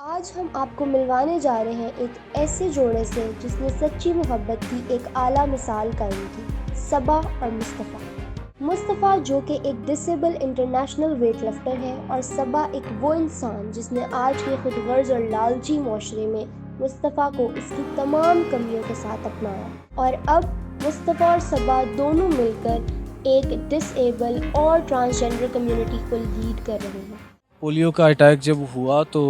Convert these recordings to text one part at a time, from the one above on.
आज हम आपको मिलवाने जा रहे हैं एक ऐसे जोड़े से जिसने सच्ची मोहब्बत की एक आला मिसाल कायम की, सबा और मुस्तफ़ा। मुस्तफ़ा जो कि एक डिसेबल इंटरनेशनल वेट लिफ्टर है और सबा एक वो इंसान जिसने आज के खुदगर्ज और लालची माशरे में मुस्तफ़ा को उसकी तमाम कमियों के साथ अपनाया और अब मुस्तफ़ा और सबा दोनों मिलकर एक डिसेबल और ट्रांसजेंडर कम्युनिटी को लीड कर रहे हैं। पोलियो का अटैक जब हुआ तो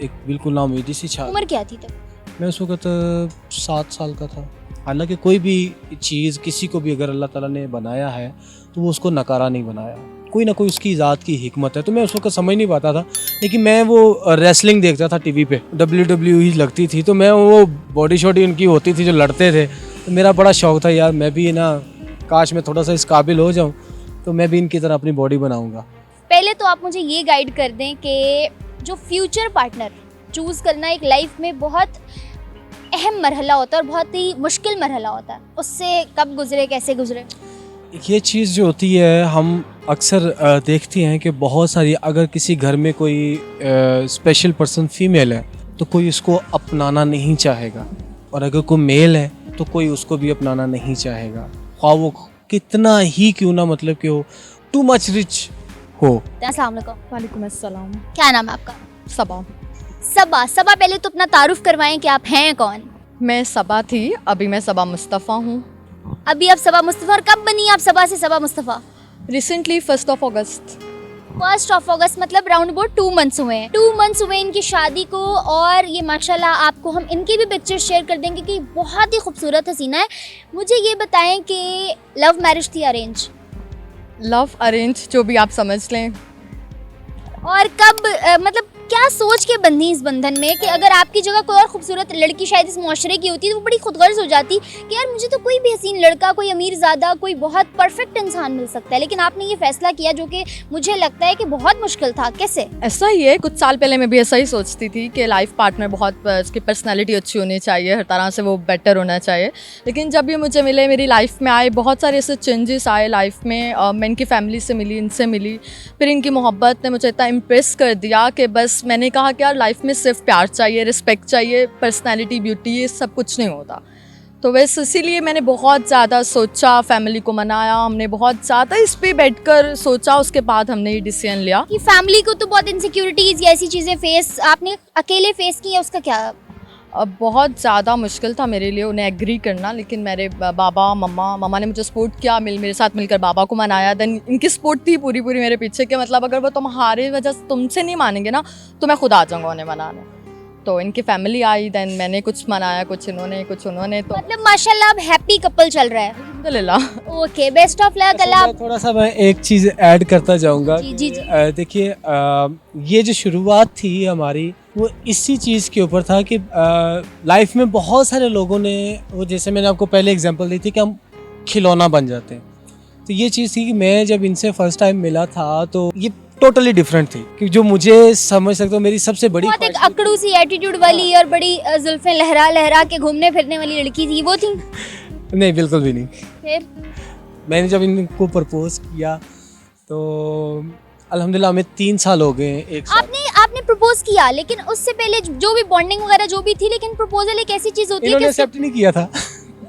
एक बिल्कुल नाउमीदी सी छा उम्र क्या थी तब? मैं उस वक्त 7 साल का था। हालांकि कोई भी चीज़ किसी को भी अगर अल्लाह ताला ने बनाया है तो वो उसको नकारा नहीं बनाया, कोई ना कोई उसकी ज़ात की हिकमत है। तो मैं उस वक्त समझ नहीं पाता था, लेकिन मैं वो रेसलिंग देखता था टीवी पे, WWE लगती थी, तो मैं वो बॉडी शॉडी उनकी होती थी जो लड़ते थे, तो मेरा बड़ा शौक़ था यार मैं भी ना, काश मैं थोड़ा सा इस काबिल हो जाऊँ तो मैं भी इनकी तरह अपनी बॉडी बनाऊँगा। पहले तो आप मुझे ये गाइड कर दें कि जो फ्यूचर पार्टनर चूज़ करना एक लाइफ में बहुत अहम मरहला होता है और बहुत ही मुश्किल मरहला होता है, उससे कब गुजरे, कैसे गुजरे? ये चीज़ जो होती है हम अक्सर देखते हैं कि बहुत सारी, अगर किसी घर में कोई स्पेशल पर्सन फीमेल है तो कोई उसको अपनाना नहीं चाहेगा, और अगर कोई मेल है तो कोई उसको भी अपनाना नहीं चाहेगा, ख्वाह वो कितना ही क्यों ना मतलब कि हो टू मच रिच हो। अस्सलाम वालेकुम। वालेकुम अस्सलाम। क्या नाम है आपका? सबा। सबा। सबा, पहले तो अपना तारुफ करवाएं कि आप हैं कौन? मैं सबा थी, अभी मैं सबा मुस्तफ़ा हूँ। अभी आप सबा मुस्तफ़ा, और कब बनी आप सबा से सबा मुस्तफ़ा? रिसेंटली 1 अगस्त। 1 अगस्त, मतलब राउंड अबाउट 2 मंथ्स हुए हैं। 2 मंथ्स हुए इनकी शादी को, और ये माशाल्लाह आपको हम इनकी भी पिक्चर शेयर कर देंगे कि बहुत ही खूबसूरत हसीना है। मुझे ये बताएं कि लव मैरिज थी अरेंज? लव अरेंज, जो भी आप समझ लें। और कब मतलब क्या सोच के बंधी इस बंधन में कि अगर आपकी जगह कोई और खूबसूरत लड़की शायद इस मुआशरे की होती तो वो बड़ी खुदगर्ज हो जाती कि यार मुझे तो कोई भी हसीन लड़का, कोई अमीर ज़्यादा, कोई बहुत परफेक्ट इंसान मिल सकता है, लेकिन आपने ये फैसला किया जो कि मुझे लगता है कि बहुत मुश्किल था। कैसे? ऐसा ही है, कुछ साल पहले मैं भी ऐसा ही सोचती थी कि लाइफ पार्टनर बहुत, उसकी पर्सनैलिटी अच्छी होनी चाहिए, हर तरह से वो बेटर होना चाहिए। लेकिन जब ये मुझे मिले, मेरी लाइफ में आए, बहुत सारे ऐसे चेंजेस आए लाइफ में। मैं इनकी फैमिली से मिली, इनसे मिली, फिर इनकी मोहब्बत ने मुझे इतना इम्प्रेस कर दिया कि बस मैंने कहा कि यार लाइफ में सिर्फ प्यार चाहिए, रिस्पेक्ट चाहिए, पर्सनैलिटी, ब्यूटी, ये सब कुछ नहीं होता। तो बस इसीलिए मैंने बहुत ज़्यादा सोचा, फैमिली को मनाया, हमने बहुत ज़्यादा इस पे बैठकर सोचा, उसके बाद हमने ये डिसीजन लिया। कि फैमिली को तो बहुत इनसिक्योरिटीज़ या ऐसी चीज़ें फेस आपने अकेले फेस की है, उसका क्या? अब बहुत ज़्यादा मुश्किल था मेरे लिए उन्हें एग्री करना, लेकिन मेरे बाबा मम्मा ने मुझे सपोर्ट किया, मेरे साथ मिलकर बाबा को मनाया। देन इनकी सपोर्ट थी पूरी मेरे पीछे कि मतलब अगर वो तुम्हारे वजह से तुमसे नहीं मानेंगे ना तो मैं खुद आ जाऊँगा उन्हें मनाने। तो इनकी फैमिली आई, देन मैंने कुछ मनाया, कुछ इन्होंने, कुछ उन्होंने। तो मतलब माशाल्लाह अब हैप्पी कपल चल रहा है। अल्हम्दुलिल्लाह। Okay, best of luck. Allah. थोड़ा सा मैं एक चीज़ ऐड करता जाऊंगा। जी, जी, जी। देखिए, ये जो शुरुआत थी हमारी वो इसी चीज़ के ऊपर था कि लाइफ में बहुत सारे लोगों ने, वो जैसे मैंने आपको पहले एग्जांपल दी थी कि हम खिलौना बन जाते हैं, तो ये चीज़ थी कि मैं जब इनसे फर्स्ट टाइम मिला था तो ये टोटली डिफरेंट थी कि जो मुझे समझ सकता हूँ मेरी सबसे बड़ी बहुत एक अकड़ू सी एटीट्यूड वाली और बड़ी जुल्फें लहरा लहरा के घूमने फिरने वाली लड़की थी, वो थी? नहीं, बिल्कुल भी नहीं। फिर मैंने जब इनको प्रपोज किया तो अल्हम्दुलिल्लाह हमें 3 साल हो गए। एक साल आपने प्रपोज किया, लेकिन उससे पहले जो भी बॉन्डिंग वगैरह जो भी थी, लेकिन प्रपोजल एक ऐसी चीज होती है इन्होंने कि एक्सेप्ट नहीं किया था।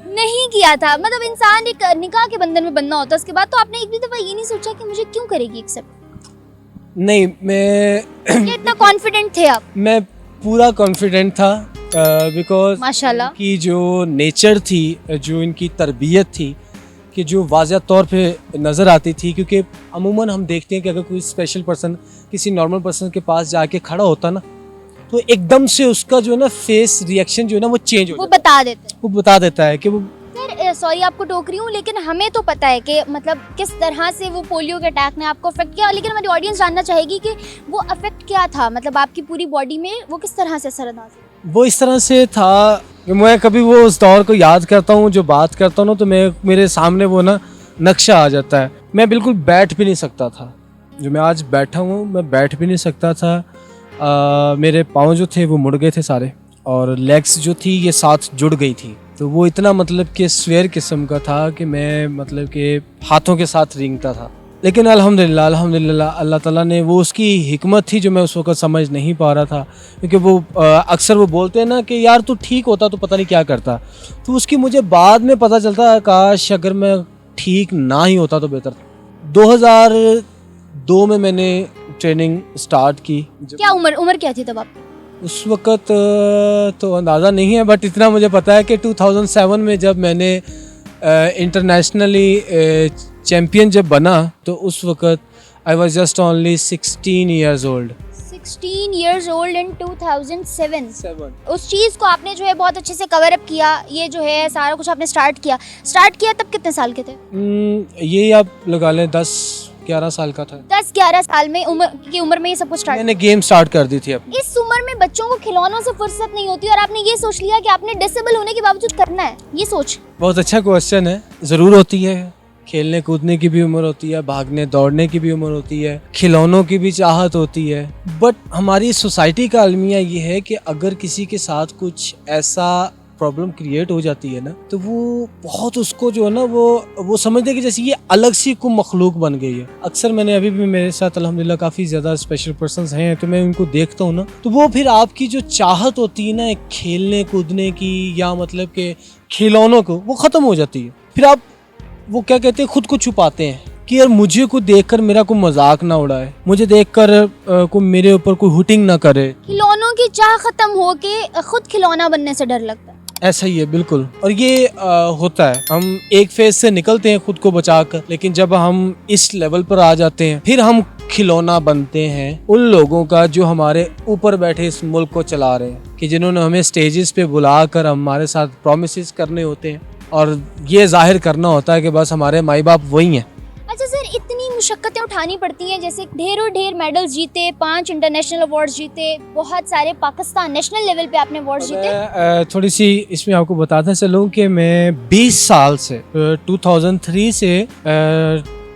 नहीं किया था, मतलब इंसान एक निकाह के बंधन में बंधना होता है, उसके बाद तो आपने एक भी दफा ये नहीं सोचा कि मुझे क्यों करेगी एक्सेप्ट? नहीं, मैं ये इतना कॉन्फिडेंट थे आप? मैं पूरा कॉन्फिडेंट था बिकॉज माशाल्लाह। की जो नेचर थी, जो इनकी तरबियत थी कि जो वाज़ह तौर पे नज़र आती थी, क्योंकि अमूमन हम देखते हैं कि अगर कोई स्पेशल पर्सन किसी नॉर्मल पर्सन के पास जाके खड़ा होता ना तो एकदम से उसका जो है ना फेस रिएक्शन जो है ना वो चेंज हो वो जाता बता देते हैं। है। वो बता देता है कि वो सर सॉरी आपको टोक रही हूँ, लेकिन हमें तो पता है कि मतलब किस तरह से वो पोलियो के अटैक ने आपको अफेक्ट किया, लेकिन हमारी ऑडियंस जानना चाहेगी कि वो अफेक्ट क्या था, मतलब आपकी पूरी बॉडी में वो किस तरह से असरअंदाज हुआ? वो इस तरह से था कि मैं कभी वो उस दौर को याद करता हूँ, जो बात करता हूँ ना, तो मेरे सामने वो ना नक्शा आ जाता है। मैं बिल्कुल बैठ भी नहीं सकता था, जो मैं आज बैठा हूँ मैं बैठ भी नहीं सकता था। मेरे पाँव जो थे वो मुड़ गए थे सारे, और लेग्स जो थी ये साथ जुड़ गई थी। तो वो इतना मतलब कि स्वेयर किस्म का था कि मैं मतलब कि हाथों के साथ रेंगता था। लेकिन अल्हम्दुलिल्लाह अल्हम्दुलिल्लाह अल्लाह ताला ने वो उसकी हिकमत थी जो मैं उस वक्त समझ नहीं पा रहा था, क्योंकि वो अक्सर वो बोलते हैं ना कि यार तू ठीक होता तो पता नहीं क्या करता, तो उसकी मुझे बाद में पता चलता काश अगर मैं ठीक ना ही होता तो बेहतर था। 2002 में मैंने ट्रेनिंग स्टार्ट की। क्या उम्र क्या थी तब आपकी? उस वक़्त तो अंदाज़ा नहीं है, बट इतना मुझे पता है कि 2007 में जब मैंने इंटरनेशनली चैम्पियन जब बना तो उस वक़्त I was just only 16 years old. 16 years old in 2007। उस चीज़ को आपने जो है बहुत अच्छे से कवर अप किया, ये जो है सारा कुछ आपने स्टार्ट किया तब कितने साल के थे? ये आप लगा लें 10-11 साल का था। 10-11 साल में उम्र में ये सब कुछ स्टार्ट? मैंने गेम स्टार्ट कर दी थी अपनी। इस उम्र में बच्चों को खिलौनों से फुर्सत नहीं होती और आपने ये सोच लिया कि आपने डिसेबल होने के बावजूद करना है, ये सोच। बहुत अच्छा क्वेश्चन है। ज़रूर होती है, खेलने कूदने की भी उम्र होती है, भागने दौड़ने की भी उम्र होती है, खिलौनों की भी चाहत होती है, बट हमारी सोसाइटी का अलमिया ये है कि अगर किसी के साथ कुछ ऐसा प्रॉब्लम क्रिएट हो जाती है ना, तो वो बहुत उसको जो है ना वो समझते कि जैसे ये अलग सी को मखलूक बन गई है। अक्सर मैंने अभी भी मेरे साथ अल्हम्दुलिल्लाह काफ़ी ज़्यादा स्पेशल पर्सन्स हैं, तो मैं उनको देखता हूँ ना, तो वो फिर आपकी जो चाहत होती है ना एक खेलने कूदने की या मतलब के खिलौनों को, वो ख़त्म हो जाती है। फिर आप वो क्या कहते हैं खुद को छुपाते हैं कि यार मुझे को देखकर मेरा कोई मजाक ना उड़ाए, मुझे देखकर कोई मेरे ऊपर कोई हुटिंग ना करे। खिलौनों की चाह खत्म होके खुद खिलौना बनने से डर लगता है। ऐसा ही है बिल्कुल। और ये होता है, हम एक फेज से निकलते हैं खुद को बचाकर, लेकिन जब हम इस लेवल पर आ जाते हैं फिर हम खिलौना बनते हैं उन लोगों का जो हमारे ऊपर बैठे इस मुल्क को चला रहे हैं, कि जिन्होंने हमें स्टेजेस पे बुलाकर हमारे साथ प्रॉमिसेस करने होते हैं और ये जाहिर करना होता है कि बस हमारे माई बाप वही हैं। अच्छा सर, इतनी मुशक्क़तें उठानी पड़ती हैं, जैसे ढेर मेडल्स जीते, 5 इंटरनेशनल अवार्ड्स जीते, बहुत सारे पाकिस्तान नेशनल लेवल पे आपने अवार्ड्स जीते। थोड़ी सी इसमें आपको बताता चलूँ कि मैं 20 साल से 2003 से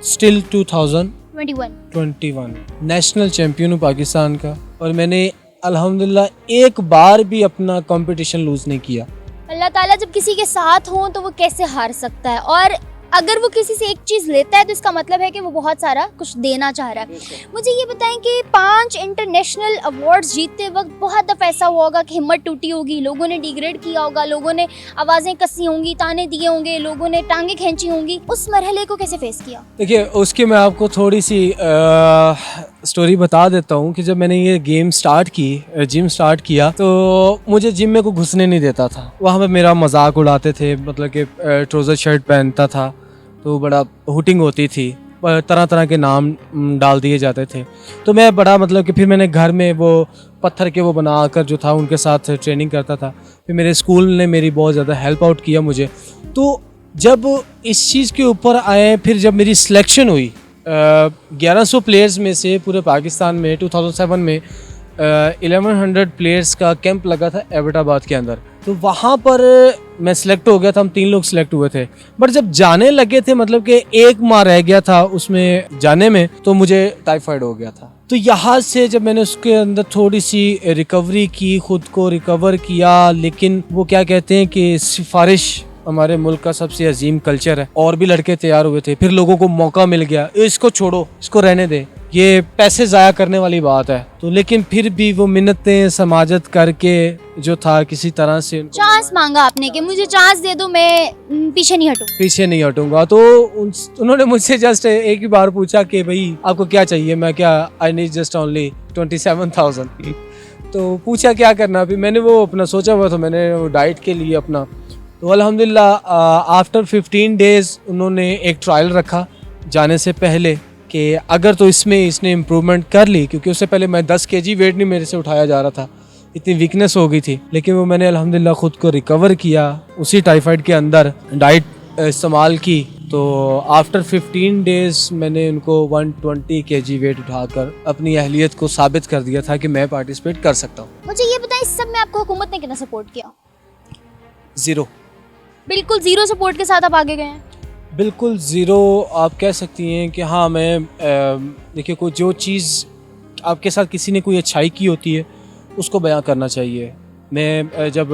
स्टिल 2021 नेशनल चैम्पियन हूँ पाकिस्तान का, और मैंने अल्हम्दुलिल्लाह एक बार भी अपना कंपटीशन लूज नहीं किया। अल्लाह ताला जब किसी के साथ हो तो वो कैसे हार सकता है, और अगर वो किसी से एक चीज़ लेता है तो इसका मतलब है कि वो बहुत सारा कुछ देना चाह रहा है। मुझे ये बताएं कि 5 इंटरनेशनल अवार्ड्स जीतते वक्त बहुत दफ़ा ऐसा हुआ होगा कि हिम्मत टूटी होगी, लोगों ने डिग्रेड किया होगा, लोगों ने आवाज़ें कसी होंगी, ताने दिए होंगे, लोगों ने टांगे खींची होंगी, उस मरहले को कैसे फेस किया? देखिए, उसकी मैं आपको थोड़ी सी स्टोरी बता देता हूँ कि जब मैंने ये जिम स्टार्ट किया तो मुझे जिम में को घुसने नहीं देता था। वहाँ पे मेरा मजाक उड़ाते थे, मतलब कि ट्राउज़र शर्ट पहनता था तो बड़ा हुटिंग होती थी, तरह तरह के नाम डाल दिए जाते थे। तो मैं बड़ा मतलब कि फिर मैंने घर में वो पत्थर के वो बनाकर जो था उनके साथ ट्रेनिंग करता था। फिर मेरे स्कूल ने मेरी बहुत ज़्यादा हेल्प आउट किया मुझे। तो जब इस चीज़ के ऊपर आए, फिर जब मेरी सिलेक्शन हुई 1100 प्लेयर्स में से पूरे पाकिस्तान में 2007 में 1100 प्लेयर्स का कैंप लगा था एबटाबाद के अंदर, तो वहाँ पर मैं सिलेक्ट हो गया था। हम 3 लोग सिलेक्ट हुए थे, बट जब जाने लगे थे, मतलब कि 1 माह रह गया था उसमें जाने में, तो मुझे टाइफाइड हो गया था। तो यहाँ से जब मैंने उसके अंदर थोड़ी सी रिकवरी की, खुद को रिकवर किया, लेकिन वो क्या कहते हैं कि सिफारिश हमारे मुल्क का सबसे अजीम कल्चर है, और भी लड़के तैयार हुए थे, फिर लोगों को मौका मिल गया, इसको छोड़ो, इसको रहने दे, ये पैसे ज़ाया करने वाली बात है। तो लेकिन फिर भी वो मिन्नतें समाजत करके जो था किसी तरह से चांस मांगा आपने कि मुझे चांस दे दो, मैं पीछे नहीं हटूंगा। तो उन्होंने मुझसे जस्ट एक ही बार पूछा कि भाई आपको क्या चाहिए। मैं क्या, आई नीड जस्ट ओनली 27,000। तो पूछा क्या करना। अभी मैंने वो अपना सोचा हुआ था, मैंने वो डाइट के लिए अपना, तो अल्हम्दुलिल्लाह आफ्टर 15 डेज़ उन्होंने एक ट्रायल रखा जाने से पहले कि अगर तो इसने इम्प्रूवमेंट कर ली, क्योंकि उससे पहले मैं 10 kg वेट नहीं मेरे से उठाया जा रहा था, इतनी वीकनेस हो गई थी। लेकिन वो मैंने अल्हम्दुलिल्लाह ख़ुद को रिकवर किया उसी टाइफाइड के अंदर, डाइट इस्तेमाल की। तो आफ्टर 15 डेज़ मैंने उनको 120 kg वेट उठाकर अपनी अहलियत को साबित कर दिया था कि मैं पार्टिसिपेट कर सकता हूँ। मुझे ये बताएं, इस सब में आपको हुकूमत ने कितना सपोर्ट किया? 0, बिल्कुल 0 सपोर्ट के साथ आप आगे गए हैं? बिल्कुल 0 आप कह सकती हैं कि हाँ। मैं देखिए, कोई जो चीज़ आपके साथ किसी ने कोई अच्छाई की होती है उसको बयां करना चाहिए। मैं जब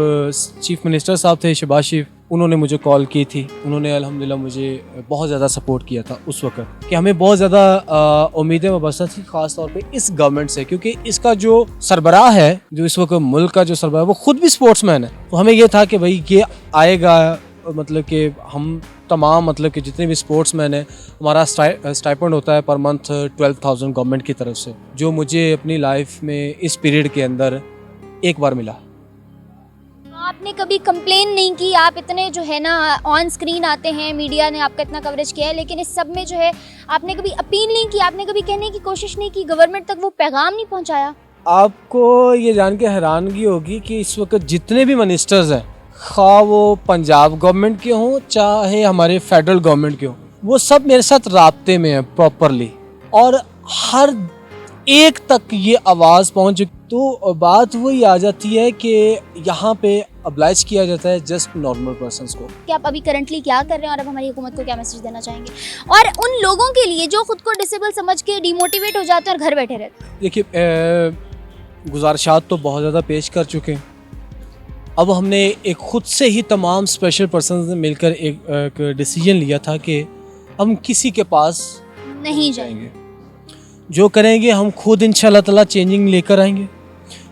चीफ मिनिस्टर साहब थे शहबाज शरीफ, उन्होंने मुझे कॉल की थी, उन्होंने अल्हम्दुलिल्लाह मुझे बहुत ज़्यादा सपोर्ट किया था उस वक्त कि हमें बहुत ज़्यादा उम्मीदें वाबस्ता थी, ख़ास तौर पे इस गवर्नमेंट से, क्योंकि इसका जो सरबराह है, जो इस वक्त मुल्क का जो सरबराह है, वो खुद भी स्पोर्ट्समैन है। तो हमें ये था कि भाई ये आएगा, मतलब कि हम तमाम मतलब कि जितने भी स्पोर्ट्समैन हैं, हमारा स्टाइपेंड होता है पर मंथ 12,000 गवर्नमेंट की तरफ से, जो मुझे अपनी लाइफ में इस पीरियड के अंदर एक बार मिला। आपने कभी कंप्लेन नहीं की, आप इतने जो है ना ऑन स्क्रीन आते हैं, मीडिया ने आपका इतना कवरेज किया है, लेकिन इस सब में जो है आपने कभी अपील नहीं की, आपने कभी कहने की कोशिश नहीं की, गवर्नमेंट तक वो पैगाम नहीं पहुंचाया? आपको ये जान के हैरानगी होगी कि इस वक्त जितने भी मिनिस्टर्स हैं, खा वो पंजाब गवर्नमेंट के हों चाहे हमारे फेडरल गवर्नमेंट के हों, वो सब मेरे साथ राब्ते में हैं प्रॉपरली, और हर एक तक ये आवाज़ पहुंच। तो बात वही आ जाती है कि यहाँ पे अब्लाइज किया जाता है जस्ट नॉर्मल पर्सन्स को। कि आप अभी करंटली क्या कर रहे हैं और अब हमारी हुकूमत को क्या मैसेज देना चाहेंगे, और उन लोगों के लिए जो खुद को डिसेबल समझ के डिमोटिवेट हो जाते हैं और घर बैठे रहते हैं? देखिए, गुजारिशात तो बहुत ज़्यादा पेश कर चुके हैं। अब हमने एक खुद से ही तमाम स्पेशल पर्सन से मिलकर एक डिसीजन लिया था कि हम किसी के पास नहीं जाएंगे, जो करेंगे हम खुद इंशाल्लाह ताला चेंजिंग लेकर आएंगे।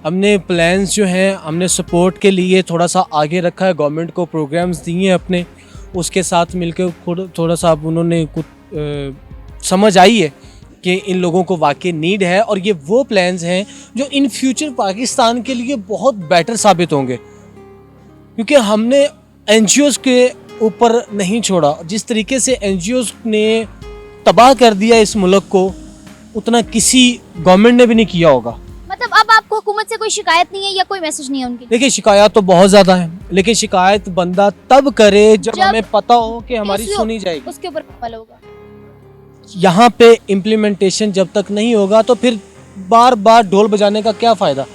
हमने प्लान्स जो हैं, हमने सपोर्ट के लिए थोड़ा सा आगे रखा है, गवर्नमेंट को प्रोग्राम्स दिए हैं अपने, उसके साथ मिलकर थोड़ा सा अब उन्होंने कुछ समझ आई है कि इन लोगों को वाकई नीड है, और ये वो प्लान्स हैं जो इन फ्यूचर पाकिस्तान के लिए बहुत बेटर साबित होंगे, क्योंकि हमने NGOs के ऊपर नहीं छोड़ा। जिस तरीके से NGOs ने तबाह कर दिया इस मुल्क को, उतना किसी गवर्नमेंट ने भी नहीं किया होगा। मतलब अब आपको हुकूमत से कोई शिकायत नहीं है या कोई मैसेज नहीं है उनकी? देखिए, शिकायत तो बहुत ज़्यादा है, लेकिन शिकायत बंदा तब करे जब हमें पता हो कि हमारी सुनी जाएगी, उसके ऊपर अमल होगा। यहाँ पे इम्प्लीमेंटेशन जब तक नहीं होगा तो फिर बार बार ढोल बजाने का क्या फ़ायदा,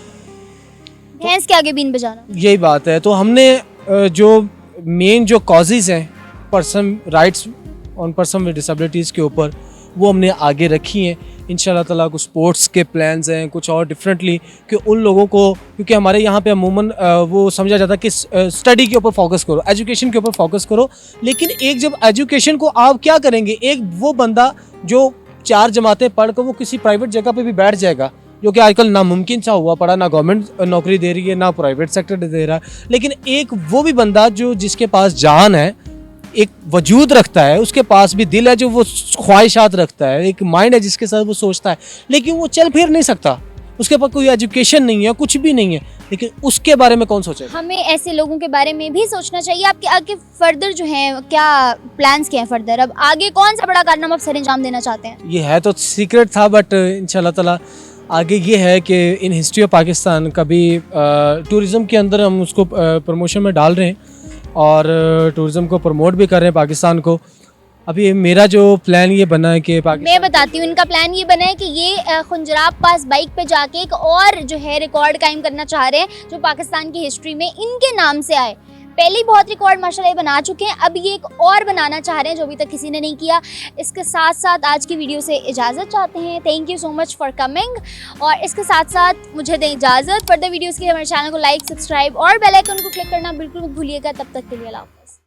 भैंस के आगे बीन बजाना, यही बात है। तो हमने जो मेन जो कॉजेज़ हैं person rights on person with disabilities के ऊपर, वो हमने आगे रखी हैं। इंशाल्लाह ताला कुछ स्पोर्ट्स के प्लान्स हैं, कुछ और डिफरेंटली, कि उन लोगों को, क्योंकि हमारे यहाँ पे अमूमन वो समझा जाता है कि स्टडी के ऊपर फोकस करो, एजुकेशन के ऊपर फोकस करो, लेकिन एक जब एजुकेशन को आप क्या करेंगे, एक वो बंदा जो 4 जमातें पढ़ कर वो किसी प्राइवेट जगह पे भी बैठ जाएगा, जो कि आजकल नामुमकिन सा हुआ पड़ा, ना गवर्नमेंट नौकरी दे रही है ना प्राइवेट सेक्टर दे रहा है, लेकिन एक वो भी बंदा जो जिसके पास जान है, एक वजूद रखता है, उसके पास भी दिल है, जो वो ख्वाहिशात रखता है, एक माइंड है जिसके साथ वो सोचता है, लेकिन वो चल फिर नहीं सकता, उसके पास कोई एजुकेशन नहीं है, कुछ भी नहीं है, लेकिन उसके बारे में कौन सोचेगा? हमें ऐसे लोगों के बारे में भी सोचना चाहिए। आपके आगे फर्दर जो है क्या प्लान्स क्या हैं फर्दर, अब आगे कौन सा बड़ा कारनामा आप सर अंजाम देना चाहते हैं? ये है तो सीक्रेट था, बट इंशाल्लाह ताला आगे ये है कि इन हिस्ट्री ऑफ पाकिस्तान कभी टूरिज़म के अंदर हम उसको प्रमोशन में डाल रहे हैं, और टूरिज़म को प्रमोट भी कर रहे हैं पाकिस्तान को। अभी मेरा जो प्लान ये बना है कि मैं बताती हूँ, इनका प्लान ये बना है कि ये खुंजराब पास बाइक पे जाके एक और जो है रिकॉर्ड कायम करना चाह रहे हैं जो पाकिस्तान की हिस्ट्री में इनके नाम से आए। पहले ही बहुत रिकॉर्ड माशाल्लाह बना चुके हैं, अब ये एक और बनाना चाह रहे हैं जो अभी तक किसी ने नहीं किया। इसके साथ साथ आज की वीडियो से इजाज़त चाहते हैं। Thank you so much for coming, और इसके साथ साथ मुझे दें इजाज़त। फर्दर वीडियोज़ के लिए हमारे चैनल को लाइक, सब्सक्राइब और बेल आइकन को क्लिक करना बिल्कुल मत भूलिएगा। तब तक के लिए अल्लाह।